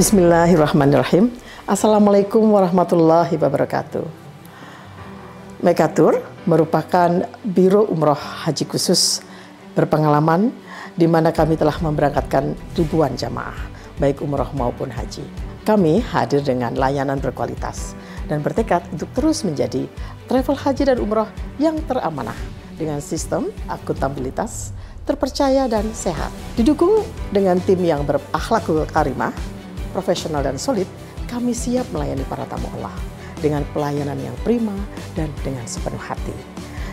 Bismillahirrahmanirrahim. Assalamualaikum warahmatullahi wabarakatuh. Mekatur merupakan Biro Umroh Haji Khusus berpengalaman di mana kami telah memberangkatkan ribuan jamaah, baik umroh maupun haji. Kami hadir dengan layanan berkualitas dan bertekad untuk terus menjadi travel haji dan umroh yang teramanah dengan sistem akuntabilitas, terpercaya dan sehat. Didukung dengan tim yang berakhlakul karimah, profesional dan solid, kami siap melayani para tamu Allah dengan pelayanan yang prima dan dengan sepenuh hati.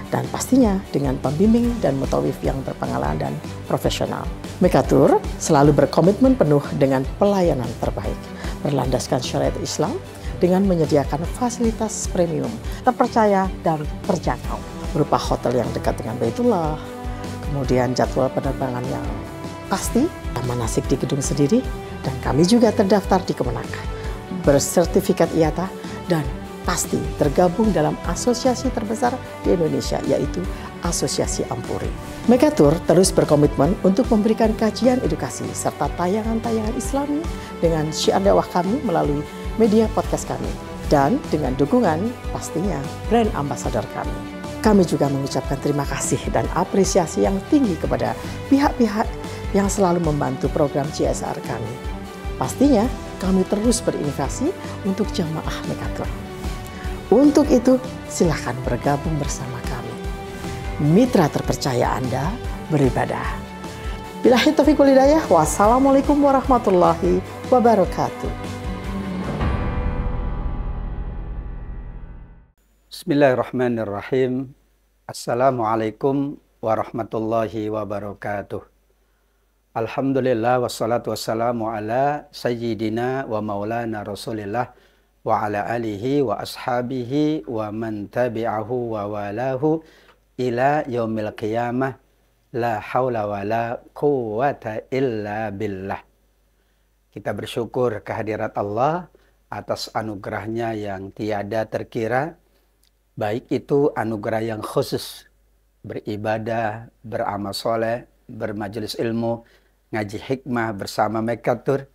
Dan pastinya dengan pembimbing dan mutawif yang berpengalaman dan profesional. Mekatur selalu berkomitmen penuh dengan pelayanan terbaik, berlandaskan syariat Islam dengan menyediakan fasilitas premium, terpercaya dan terjangkau, berupa hotel yang dekat dengan Baitullah, kemudian jadwal penerbangan yang pasti, manasik di gedung sendiri, dan kami juga terdaftar di Kemenak, bersertifikat IATA, dan pasti tergabung dalam asosiasi terbesar di Indonesia, yaitu Asosiasi Ampuri. Mekatur terus berkomitmen untuk memberikan kajian edukasi serta tayangan-tayangan Islami dengan syiar dakwah kami melalui media podcast kami, dan dengan dukungan pastinya brand ambassador kami. Kami juga mengucapkan terima kasih dan apresiasi yang tinggi kepada pihak-pihak yang selalu membantu program CSR kami. Pastinya kami terus berinovasi untuk jamaah Mekatur. Untuk itu, silakan bergabung bersama kami. Mitra terpercaya Anda beribadah. Billahi taufiq wal hidayah. Wassalamualaikum warahmatullahi wabarakatuh. Bismillahirrahmanirrahim. Assalamualaikum warahmatullahi wabarakatuh. Alhamdulillah wassalatu wassalamu ala sayyidina wa maulana rasulillah wa ala alihi wa ashabihi wa man tabi'ahu wa walahu ila yaumil qiyamah la hawla wa la quwwata illa billah. Kita bersyukur kehadirat Allah atas anugerahnya yang tiada terkira, baik itu anugerah yang khusus, beribadah, beramal soleh, bermajelis ilmu, ngaji hikmah bersama Mekatur,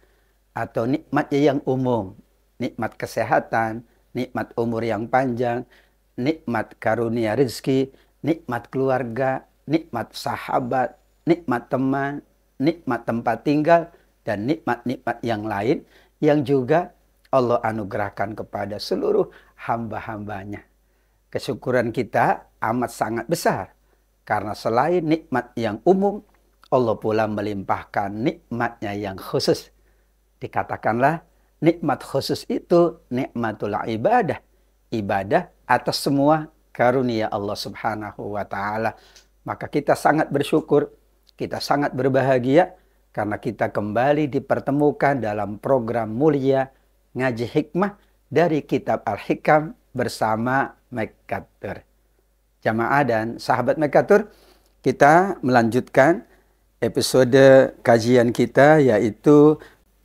atau nikmatnya yang umum, nikmat kesehatan, nikmat umur yang panjang, nikmat karunia rezeki, nikmat keluarga, nikmat sahabat, nikmat teman, nikmat tempat tinggal, dan nikmat-nikmat yang lain yang juga Allah anugerahkan kepada seluruh hamba-hambanya. Kesyukuran kita amat sangat besar, karena selain nikmat yang umum, Allah pula melimpahkan nikmatnya yang khusus. Dikatakanlah nikmat khusus itu nikmatul ibadah. Ibadah atas semua karunia Allah Subhanahu wa Ta'ala. Maka kita sangat bersyukur, kita sangat berbahagia karena kita kembali dipertemukan dalam program mulia Ngaji Hikmah dari Kitab Al-Hikam bersama Mekatur. Jamaah dan sahabat Mekatur, kita melanjutkan episode kajian kita, yaitu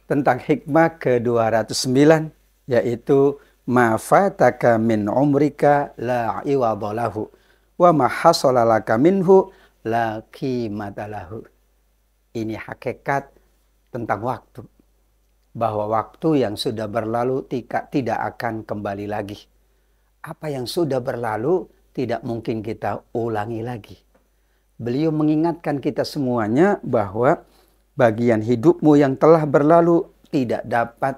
tentang hikmah ke-209, yaitu ma fataka min umrika la iwadalahu wa ma hasalalaka minhu la qimatalahu. Ini hakikat tentang waktu, bahwa waktu yang sudah berlalu tidak akan kembali lagi. Apa yang sudah berlalu tidak mungkin kita ulangi lagi. Beliau mengingatkan kita semuanya bahwa bagian hidupmu yang telah berlalu tidak dapat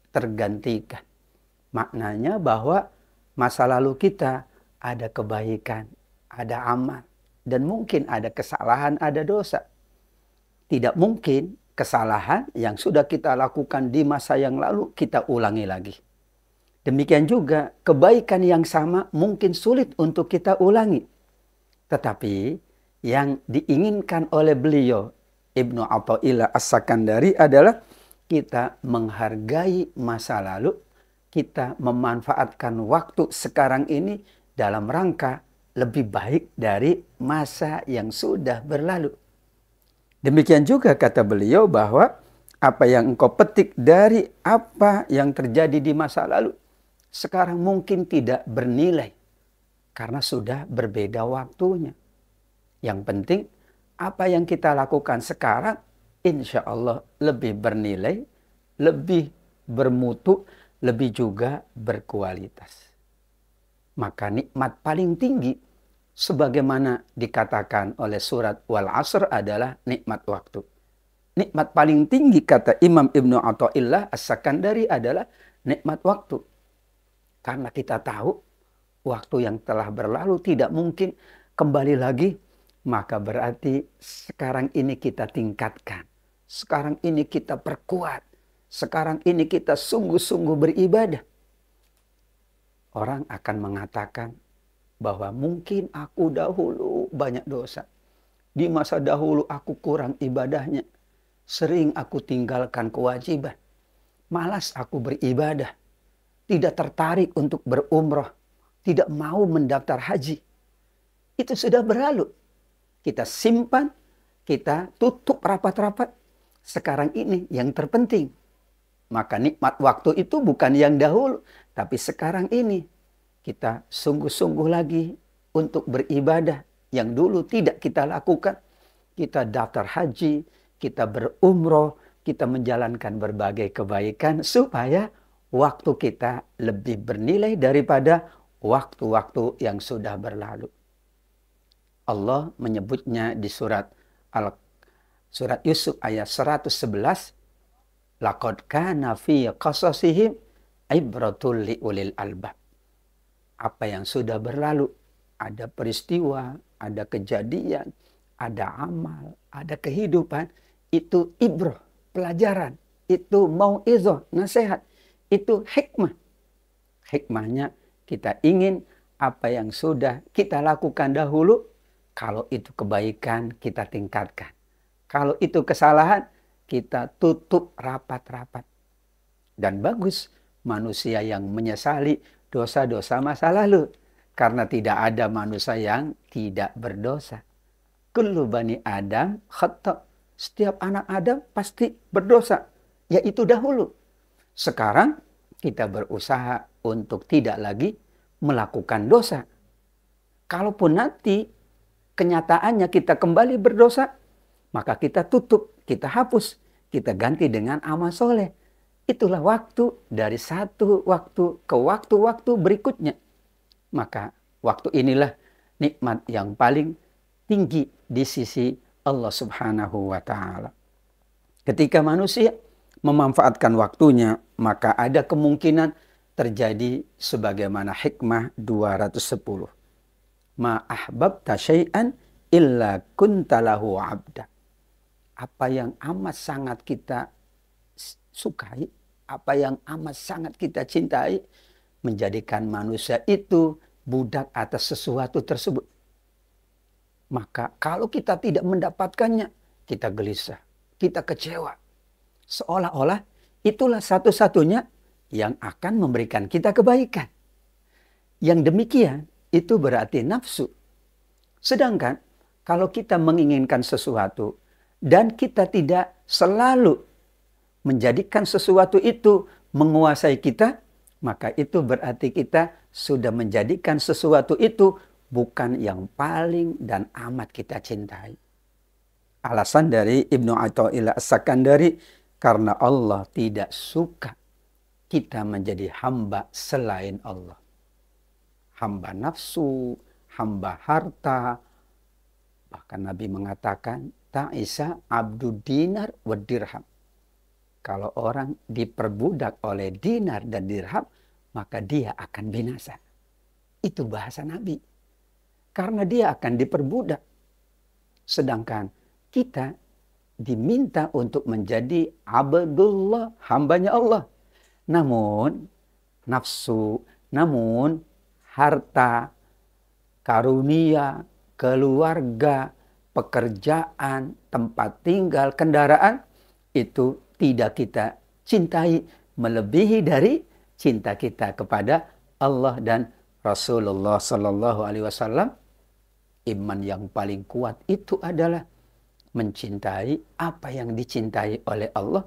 tergantikan. Maknanya bahwa masa lalu kita ada kebaikan, ada amal, dan mungkin ada kesalahan, ada dosa. Tidak mungkin kesalahan yang sudah kita lakukan di masa yang lalu kita ulangi lagi. Demikian juga kebaikan yang sama mungkin sulit untuk kita ulangi. Tetapi yang diinginkan oleh beliau, Ibnu Athaillah As-Sakandari, adalah kita menghargai masa lalu, kita memanfaatkan waktu sekarang ini dalam rangka lebih baik dari masa yang sudah berlalu. Demikian juga kata beliau bahwa apa yang engkau petik dari apa yang terjadi di masa lalu, sekarang mungkin tidak bernilai karena sudah berbeda waktunya. Yang penting apa yang kita lakukan sekarang insya Allah lebih bernilai lebih bermutu, lebih juga berkualitas. Maka nikmat paling tinggi sebagaimana dikatakan oleh surat Wal Asr adalah nikmat waktu. Nikmat paling tinggi kata Imam Ibnu Athaillah As-Sakandari adalah nikmat waktu. Karena kita tahu waktu yang telah berlalu tidak mungkin kembali lagi, maka berarti sekarang ini kita tingkatkan. Sekarang ini kita perkuat. Sekarang ini kita sungguh-sungguh beribadah. Orang akan mengatakan bahwa mungkin aku dahulu banyak dosa. Di masa dahulu aku kurang ibadahnya. Sering aku tinggalkan kewajiban. Malas aku beribadah. Tidak tertarik untuk berumrah. Tidak mau mendaftar haji. Itu sudah berlalu. Kita simpan, kita tutup rapat-rapat. Sekarang ini yang terpenting. Maka nikmat waktu itu bukan yang dahulu. Tapi sekarang ini kita sungguh-sungguh lagi untuk beribadah. Yang dulu tidak kita lakukan. Kita daftar haji, kita berumroh, kita menjalankan berbagai kebaikan supaya waktu kita lebih bernilai daripada waktu-waktu yang sudah berlalu. Allah menyebutnya di surat Yusuf ayat 111, laqad kana fi qasasihim ibratul liulil albab. Apa yang sudah berlalu, ada peristiwa, ada kejadian, ada amal, ada kehidupan, itu ibrah, pelajaran, itu mau'izah, nasihat, itu hikmah. Hikmahnya kita ingin apa yang sudah kita lakukan dahulu, kalau itu kebaikan kita tingkatkan. Kalau itu kesalahan kita tutup rapat-rapat. Dan bagus manusia yang menyesali dosa-dosa masa lalu. Karena tidak ada manusia yang tidak berdosa. Kullu bani Adam khata'. Setiap anak Adam pasti berdosa. Yaitu dahulu. Sekarang kita berusaha untuk tidak lagi melakukan dosa. Kalaupun nanti kenyataannya kita kembali berdosa, maka kita tutup, kita hapus, kita ganti dengan amal soleh. Itulah waktu dari satu waktu ke waktu-waktu berikutnya. Maka waktu inilah nikmat yang paling tinggi di sisi Allah Subhanahu wa Ta'ala. Ketika manusia memanfaatkan waktunya, maka ada kemungkinan terjadi sebagaimana hikmah 210. Ma ahbabta syai'an illa kuntalahu abda. Apa yang amat sangat kita sukai, apa yang amat sangat kita cintai, menjadikan manusia itu budak atas sesuatu tersebut. Maka kalau kita tidak mendapatkannya, kita gelisah, kita kecewa. Seolah-olah itulah satu-satunya yang akan memberikan kita kebaikan. Yang demikian itu berarti nafsu. Sedangkan kalau kita menginginkan sesuatu dan kita tidak selalu menjadikan sesuatu itu menguasai kita, maka itu berarti kita sudah menjadikan sesuatu itu bukan yang paling dan amat kita cintai. Alasan dari Ibnu Athaillah As-Sakandari, karena Allah tidak suka kita menjadi hamba selain Allah. Hamba nafsu, hamba harta. Bahkan Nabi mengatakan, ta'isa abdu dinar wa dirham. Kalau orang diperbudak oleh dinar dan dirham, maka dia akan binasa. Itu bahasa Nabi. Karena dia akan diperbudak. Sedangkan kita diminta untuk menjadi abdullah, hambanya Allah. Namun nafsu, namun harta, karunia, keluarga, pekerjaan, tempat tinggal, kendaraan, itu tidak kita cintai melebihi dari cinta kita kepada Allah dan Rasulullah Sallallahu Alaihi Wasallam. Iman yang paling kuat itu adalah mencintai apa yang dicintai oleh Allah,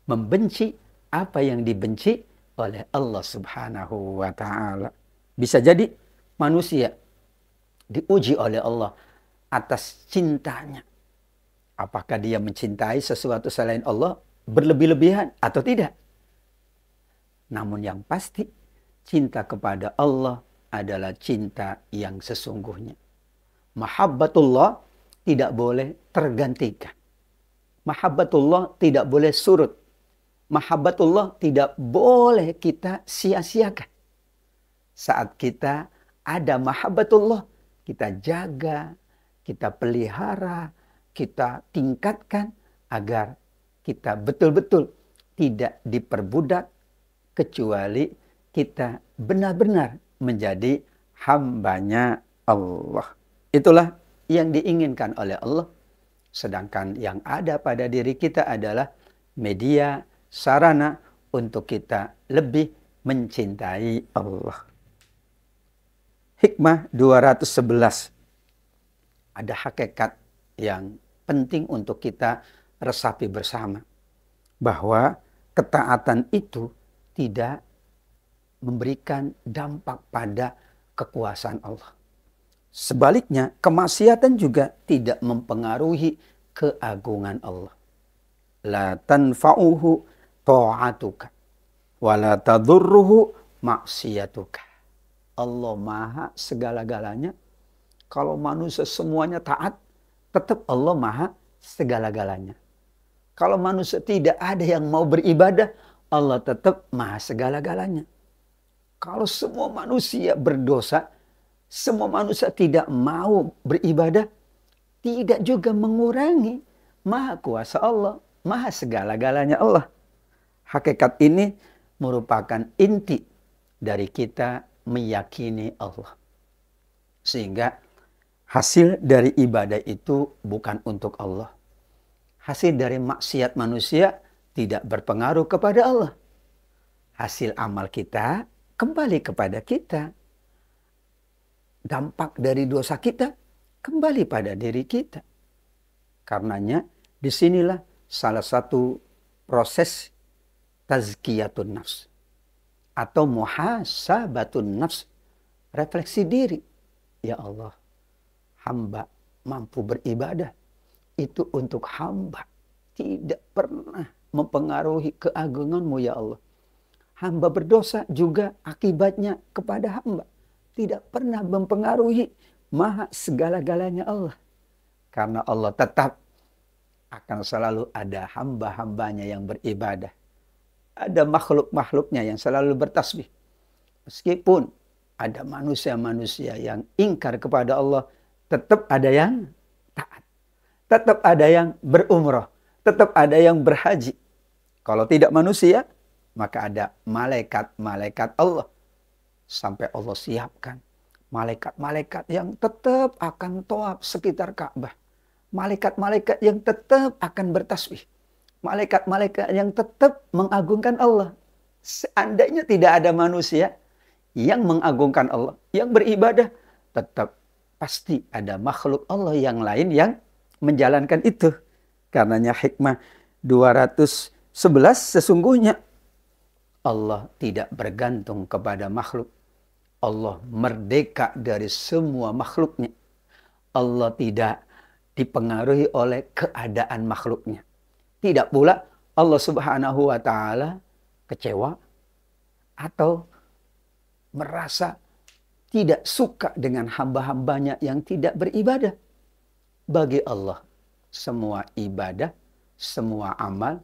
membenci apa yang dibenci oleh Allah Subhanahu wa Ta'ala. Bisa jadi manusia diuji oleh Allah atas cintanya. Apakah dia mencintai sesuatu selain Allah? berlebih-lebihan atau tidak. Namun yang pasti, cinta kepada Allah adalah cinta yang sesungguhnya. Mahabbatullah tidak boleh tergantikan. Mahabbatullah tidak boleh surut. Mahabbatullah tidak boleh kita sia-siakan. Saat kita ada mahabbatullah, kita jaga, kita pelihara, kita tingkatkan agar kita betul-betul tidak diperbudak kecuali kita benar-benar menjadi hambanya Allah. Itulah yang diinginkan oleh Allah. Sedangkan yang ada pada diri kita adalah media, sarana untuk kita lebih mencintai Allah. Hikmah 211. Ada hakikat yang penting untuk kita resapi bersama. Bahwa ketaatan itu tidak memberikan dampak pada kekuasaan Allah. Sebaliknya, kemaksiatan juga tidak mempengaruhi keagungan Allah. La tanfa'uhu ta'atuka wa la tadurruhu maksiyatuka. Allah maha segala-galanya. Kalau manusia semuanya taat, tetap Allah maha segala-galanya. Kalau manusia tidak ada yang mau beribadah, Allah tetap maha segala-galanya. Kalau semua manusia berdosa, semua manusia tidak mau beribadah, tidak juga mengurangi maha kuasa Allah, maha segala-galanya Allah. Hakikat ini merupakan inti dari kita meyakini Allah. Sehingga hasil dari ibadah itu bukan untuk Allah. Hasil dari maksiat manusia tidak berpengaruh kepada Allah. Hasil amal kita kembali kepada kita. Dampak dari dosa kita kembali pada diri kita. Karenanya disinilah salah satu proses tazkiyatun nafs atau muhasabatun nafs, refleksi diri. Ya Allah, hamba mampu beribadah itu untuk hamba, tidak pernah mempengaruhi keagungan-Mu ya Allah. Hamba berdosa juga akibatnya kepada hamba, tidak pernah mempengaruhi maha segala-galanya Allah. Karena Allah tetap akan selalu ada hamba-hambanya yang beribadah. Ada makhluk-makhluknya yang selalu bertasbih. Meskipun ada manusia-manusia yang ingkar kepada Allah, tetap ada yang taat. Tetap ada yang berumrah. Tetap ada yang berhaji. Kalau tidak manusia, maka ada malaikat-malaikat Allah. Sampai Allah siapkan malaikat-malaikat yang tetap akan tawaf sekitar Ka'bah. Malaikat-malaikat yang tetap akan bertasbih. Malaikat-malaikat yang tetap mengagungkan Allah. Seandainya tidak ada manusia yang mengagungkan Allah, yang beribadah, tetap pasti ada makhluk Allah yang lain yang menjalankan itu. Karenanya hikmah 211 sesungguhnya Allah tidak bergantung kepada makhluk. Allah merdeka dari semua makhluknya. Allah tidak dipengaruhi oleh keadaan makhluknya. Tidak pula Allah Subhanahu wa Ta'ala kecewa atau merasa tidak suka dengan hamba-hambanya yang tidak beribadah. Bagi Allah, semua ibadah, semua amal,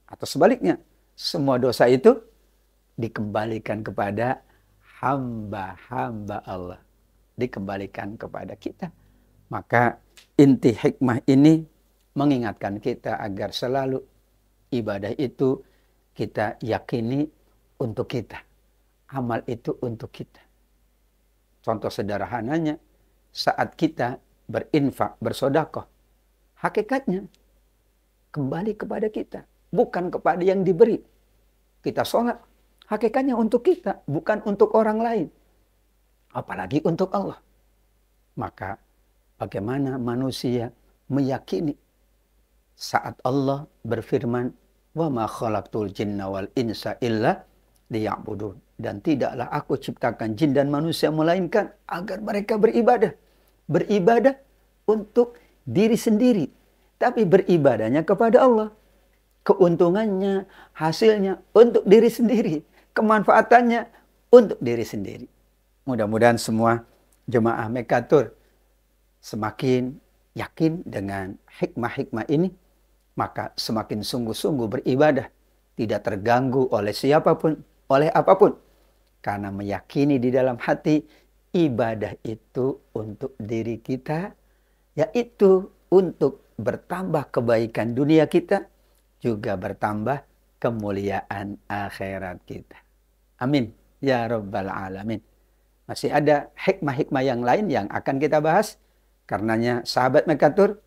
atau sebaliknya, semua dosa itu dikembalikan kepada hamba-hamba Allah. Dikembalikan kepada kita. Maka inti hikmah ini mengingatkan kita agar selalu ibadah itu kita yakini untuk kita. Amal itu untuk kita. Contoh sederhananya, saat kita berinfak, bersedekah, hakikatnya kembali kepada kita, bukan kepada yang diberi. Kita sholat, hakikatnya untuk kita, bukan untuk orang lain. Apalagi untuk Allah. Maka bagaimana manusia meyakini saat Allah berfirman, "Wa ma khalaqtul jinna wal insa illa liya'budun." Dan tidaklah aku ciptakan jin dan manusia melainkan agar mereka beribadah. Beribadah untuk diri sendiri, tapi beribadahnya kepada Allah. keuntungannya, hasilnya untuk diri sendiri, kemanfaatannya untuk diri sendiri. Mudah-mudahan semua jemaah Mekatur semakin yakin dengan hikmah-hikmah ini, maka semakin sungguh-sungguh beribadah, tidak terganggu oleh siapapun, oleh apapun. Karena meyakini di dalam hati, ibadah itu untuk diri kita, yaitu untuk bertambah kebaikan dunia kita, juga bertambah kemuliaan akhirat kita. Amin. Ya Rabbal Alamin. Masih ada hikmah-hikmah yang lain yang akan kita bahas. Karenanya sahabat Mekatur,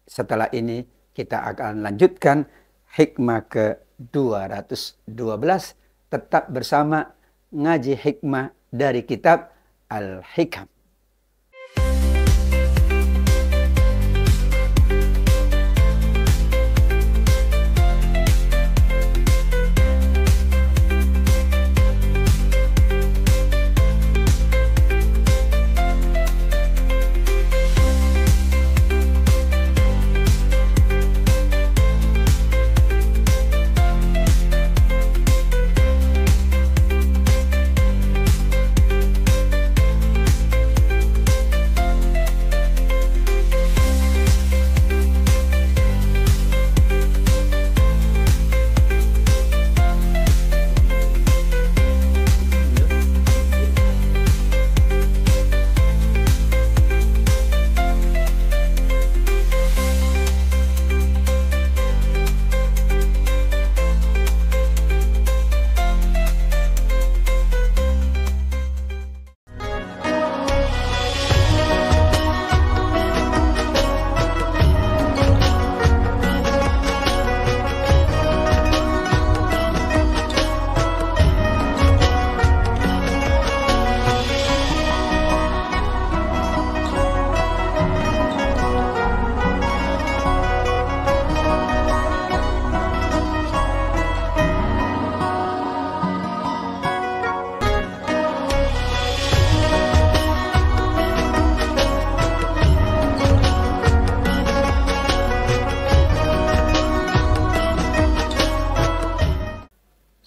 setelah ini kita akan lanjutkan hikmah ke-212. Tetap bersama ngaji hikmah dari kitab Al-Hikam.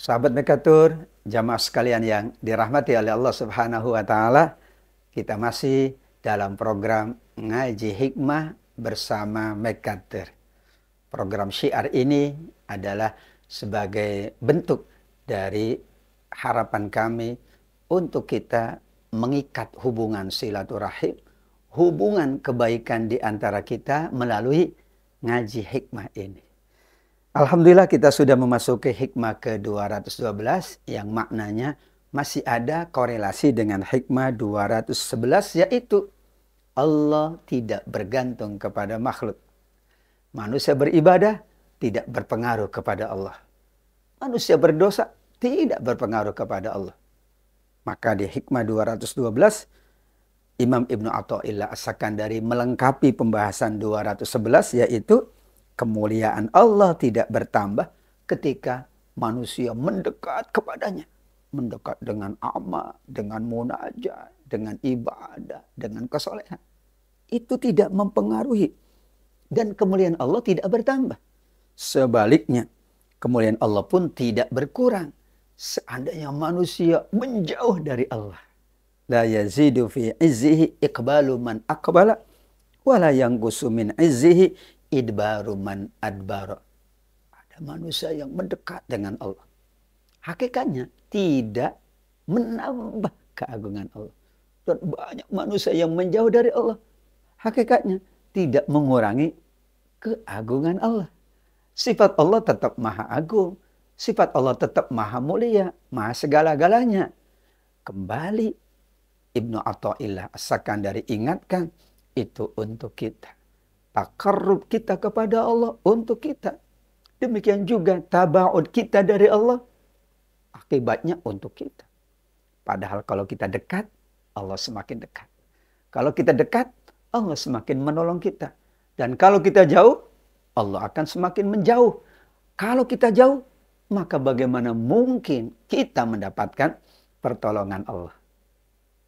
Sahabat Mekatur, jamaah sekalian yang dirahmati oleh Allah Subhanahu wa Ta'ala, kita masih dalam program Ngaji Hikmah bersama Mekatur. Program syiar ini adalah sebagai bentuk dari harapan kami untuk kita mengikat hubungan silaturahim, hubungan kebaikan di antara kita melalui ngaji hikmah ini. Alhamdulillah kita sudah memasuki hikmah ke-212 yang maknanya masih ada korelasi dengan hikmah 211, yaitu Allah tidak bergantung kepada makhluk. Manusia beribadah tidak berpengaruh kepada Allah. Manusia berdosa tidak berpengaruh kepada Allah. Maka di hikmah 212, Imam Ibnu Athaillah As-Sakandari melengkapi pembahasan 211, yaitu kemuliaan Allah tidak bertambah ketika manusia mendekat kepadanya. Mendekat dengan amal, dengan munajat, dengan ibadah, dengan kesolehan. Itu tidak mempengaruhi. Dan kemuliaan Allah tidak bertambah. Sebaliknya, kemuliaan Allah pun tidak berkurang seandainya manusia menjauh dari Allah. La yazidu fi izzihi iqbalu man aqbala wa la yanqusu min izzihi idbaru man adbara. Ada manusia yang mendekat dengan Allah, hakikatnya tidak menambah keagungan Allah. Dan banyak manusia yang menjauh dari Allah, hakikatnya tidak mengurangi keagungan Allah. Sifat Allah tetap maha agung, sifat Allah tetap maha mulia, maha segala-galanya. Kembali Ibnu Athaillah As-Sakandari ingatkan, itu untuk kita. Takarrub kita kepada Allah untuk kita. Demikian juga tabaud kita dari Allah, akibatnya untuk kita. Padahal kalau kita dekat, Allah semakin dekat. Kalau kita dekat, Allah semakin menolong kita. Dan kalau kita jauh, Allah akan semakin menjauh. Kalau kita jauh, maka bagaimana mungkin kita mendapatkan pertolongan Allah?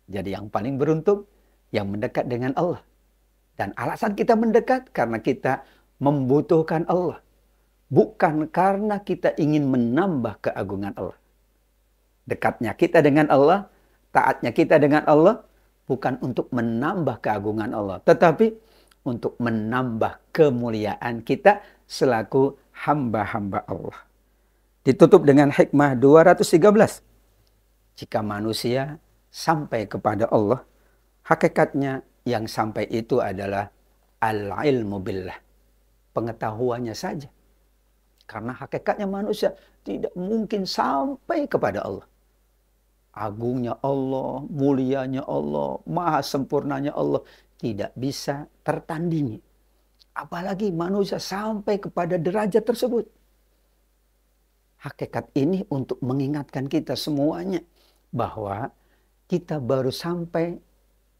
Jadi yang paling beruntung, yang mendekat dengan Allah. Dan alasan kita mendekat karena kita membutuhkan Allah. bukan karena kita ingin menambah keagungan Allah. Dekatnya kita dengan Allah, taatnya kita dengan Allah, bukan untuk menambah keagungan Allah, tetapi untuk menambah kemuliaan kita selaku hamba-hamba Allah. Ditutup dengan hikmah 213. Jika manusia sampai kepada Allah, hakikatnya yang sampai itu adalah al-ilmu billah. Pengetahuannya saja. Karena hakikatnya manusia tidak mungkin sampai kepada Allah. Agungnya Allah, mulianya Allah, maha sempurnanya Allah tidak bisa tertandingi. Apalagi manusia sampai kepada derajat tersebut. Hakikat ini untuk mengingatkan kita semuanya bahwa kita baru sampai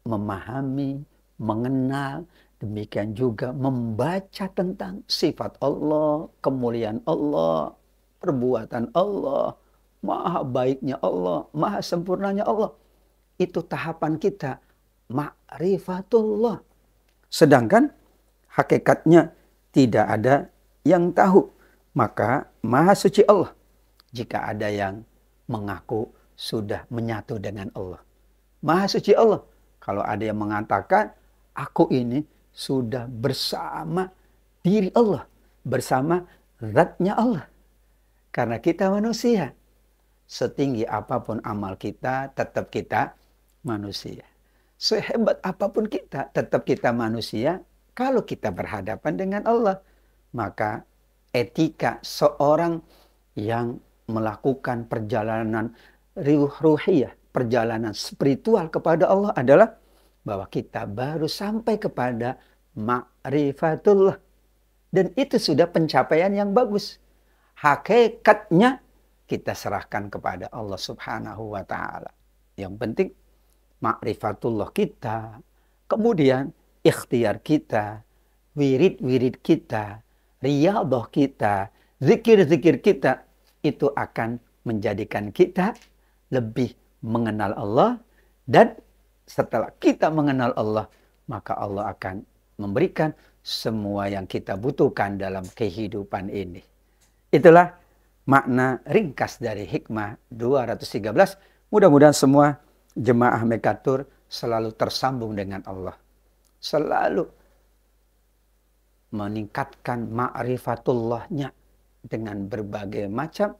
memahami, mengenal, demikian juga membaca tentang sifat Allah, kemuliaan Allah, perbuatan Allah, maha baiknya Allah, maha sempurnanya Allah. Itu tahapan kita, ma'rifatullah. Sedangkan hakikatnya tidak ada yang tahu. Maka maha suci Allah jika ada yang mengaku sudah menyatu dengan Allah. Maha suci Allah kalau ada yang mengatakan aku ini sudah bersama diri Allah, bersama zatnya Allah. Karena kita manusia, setinggi apapun amal kita, tetap kita manusia. Sehebat apapun kita, tetap kita manusia. Kalau kita berhadapan dengan Allah, maka etika seorang yang melakukan perjalanan ruhiyah, perjalanan spiritual kepada Allah adalah bahwa kita baru sampai kepada ma'rifatullah. Dan itu sudah pencapaian yang bagus. Hakikatnya kita serahkan kepada Allah Subhanahu wa ta'ala. Yang penting ma'rifatullah kita, kemudian ikhtiar kita, wirid-wirid kita, riyadhah kita, zikir-zikir kita, itu akan menjadikan kita lebih mengenal Allah. Dan setelah kita mengenal Allah, maka Allah akan memberikan semua yang kita butuhkan dalam kehidupan ini. Itulah makna ringkas dari hikmah 213. Mudah-mudahan semua jemaah Mekatur selalu tersambung dengan Allah. Selalu meningkatkan ma'rifatullahnya dengan berbagai macam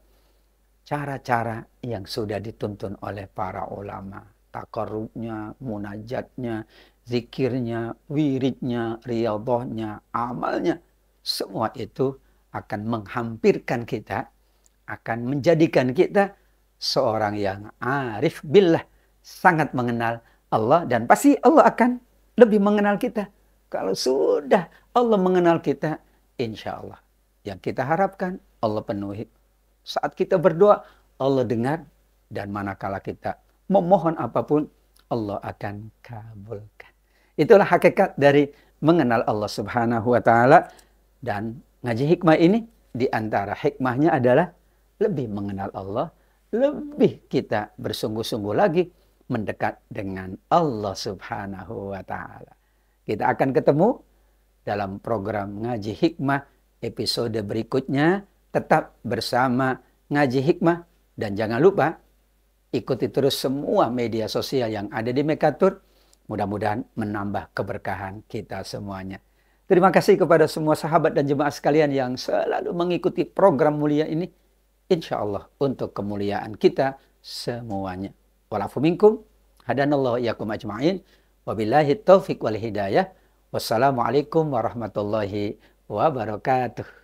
cara-cara yang sudah dituntun oleh para ulama. Takarrubnya, munajatnya, zikirnya, wiridnya, riyadhahnya, amalnya. Semua itu akan menghampirkan kita, akan menjadikan kita seorang yang arif billah, sangat mengenal Allah, dan pasti Allah akan lebih mengenal kita. Kalau sudah Allah mengenal kita, insya Allah yang kita harapkan Allah penuhi. Saat kita berdoa, Allah dengar, dan manakala kita memohon apapun, Allah akan kabulkan. Itulah hakikat dari mengenal Allah Subhanahu wa ta'ala. Dan ngaji hikmah ini, di antara hikmahnya adalah lebih mengenal Allah, lebih kita bersungguh-sungguh lagi mendekat dengan Allah Subhanahu wa ta'ala. Kita akan ketemu dalam program Ngaji Hikmah episode berikutnya. Tetap bersama Ngaji Hikmah. Dan jangan lupa ikuti terus semua media sosial yang ada di Mekatur. Mudah-mudahan menambah keberkahan kita semuanya. Terima kasih kepada semua sahabat dan jemaah sekalian yang selalu mengikuti program mulia ini. Insya Allah untuk kemuliaan kita semuanya. Walafu minkum. Hadanallahu iyyakum ajma'in. Wabillahi taufiq wal hidayah. Wassalamualaikum warahmatullahi wabarakatuh.